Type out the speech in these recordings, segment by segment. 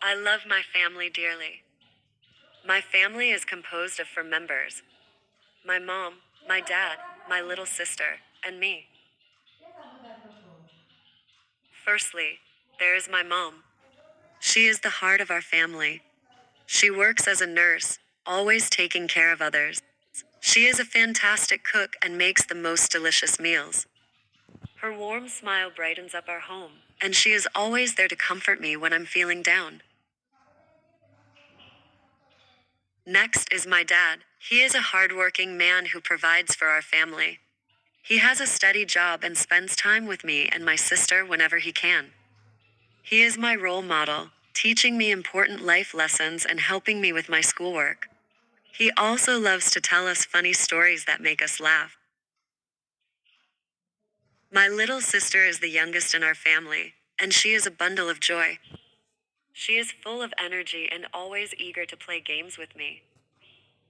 I love my family dearly. My family is composed of four members: my mom, my dad, my little sister, and me. Firstly, there is my mom. She is the heart of our family. She works as a nurse, always taking care of others. She is a fantastic cook and makes the most delicious meals. Her warm smile brightens up our home, and she is always there to comfort me when I'm feeling down. Next is my dad. He is a hardworking man who provides for our family. He has a steady job and spends time with me and my sister whenever he can. He is my role model, teaching me important life lessons and helping me with my schoolwork. He also loves to tell us funny stories that make us laugh. My little sister is the youngest in our family, and she is a bundle of joy. She is full of energy and always eager to play games with me.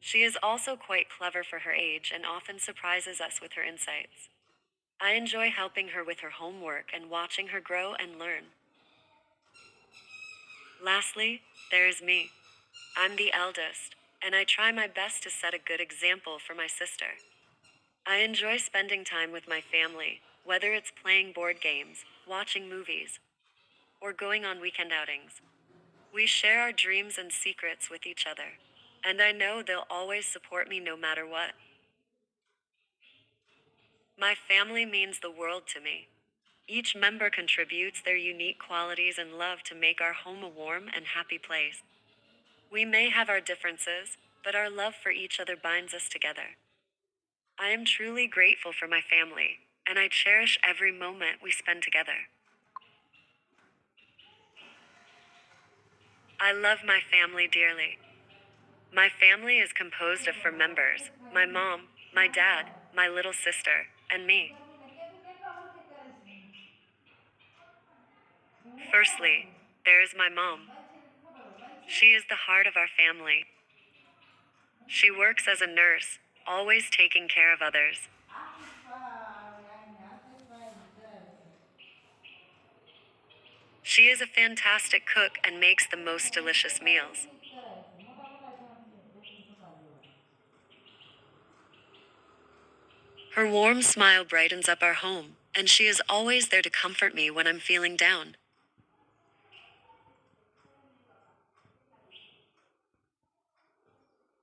She is also quite clever for her age and often surprises us with her insights. I enjoy helping her with her homework and watching her grow and learn. Lastly, there is me. I'm the eldest, and I try my best to set a good example for my sister. I enjoy spending time with my family, whether it's playing board games, watching movies, or going on weekend outings. We share our dreams and secrets with each other, and I know they'll always support me no matter what. My family means the world to me. Each member contributes their unique qualities and love to make our home a warm and happy place. We may have our differences, but our love for each other binds us together. I am truly grateful for my family, and I cherish every moment we spend together. I love my family dearly. My family is composed of four members: my mom, my dad, my little sister, and me. Firstly, there is my mom. She is the heart of our family. She works as a nurse, always taking care of others. She is a fantastic cook and makes the most delicious meals. Her warm smile brightens up our home, and she is always there to comfort me when I'm feeling down.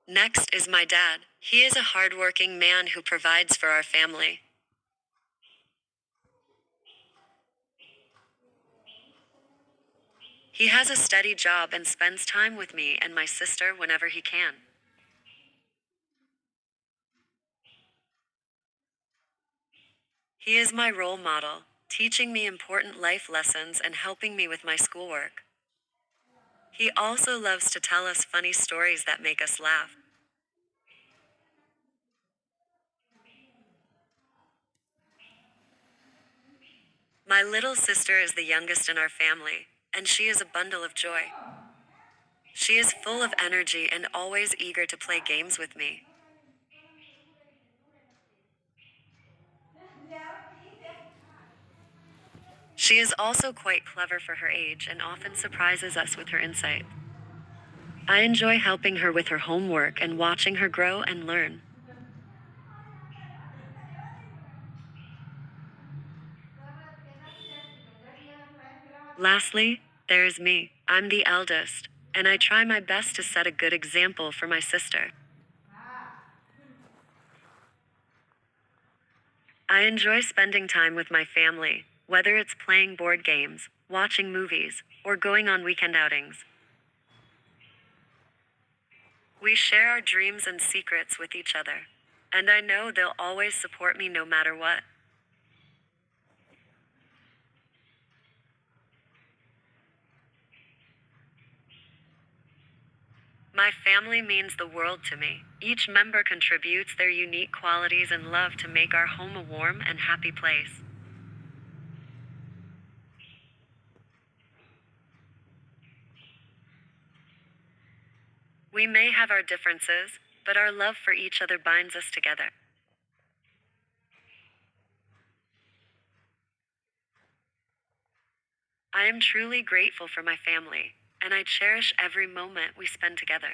Next is my dad. He is a hardworking man who provides for our family. He has a steady job and spends time with me and my sister whenever he can. He is my role model, teaching me important life lessons and helping me with my schoolwork. He also loves to tell us funny stories that make us laugh. My little sister is the youngest in our family, and she is a bundle of joy. She is full of energy and always eager to play games with me. She is also quite clever for her age and often surprises us with her insight. I enjoy helping her with her homework and watching her grow and learn. Lastly, there is me. I'm the eldest, and I try my best to set a good example for my sister. I enjoy spending time with my family, whether it's playing board games, watching movies, or going on weekend outings. We share our dreams and secrets with each other, and I know they'll always support me no matter what. My family means the world to me. Each member contributes their unique qualities and love to make our home a warm and happy place. We may have our differences, but our love for each other binds us together. I am truly grateful for my family, and I cherish every moment we spend together.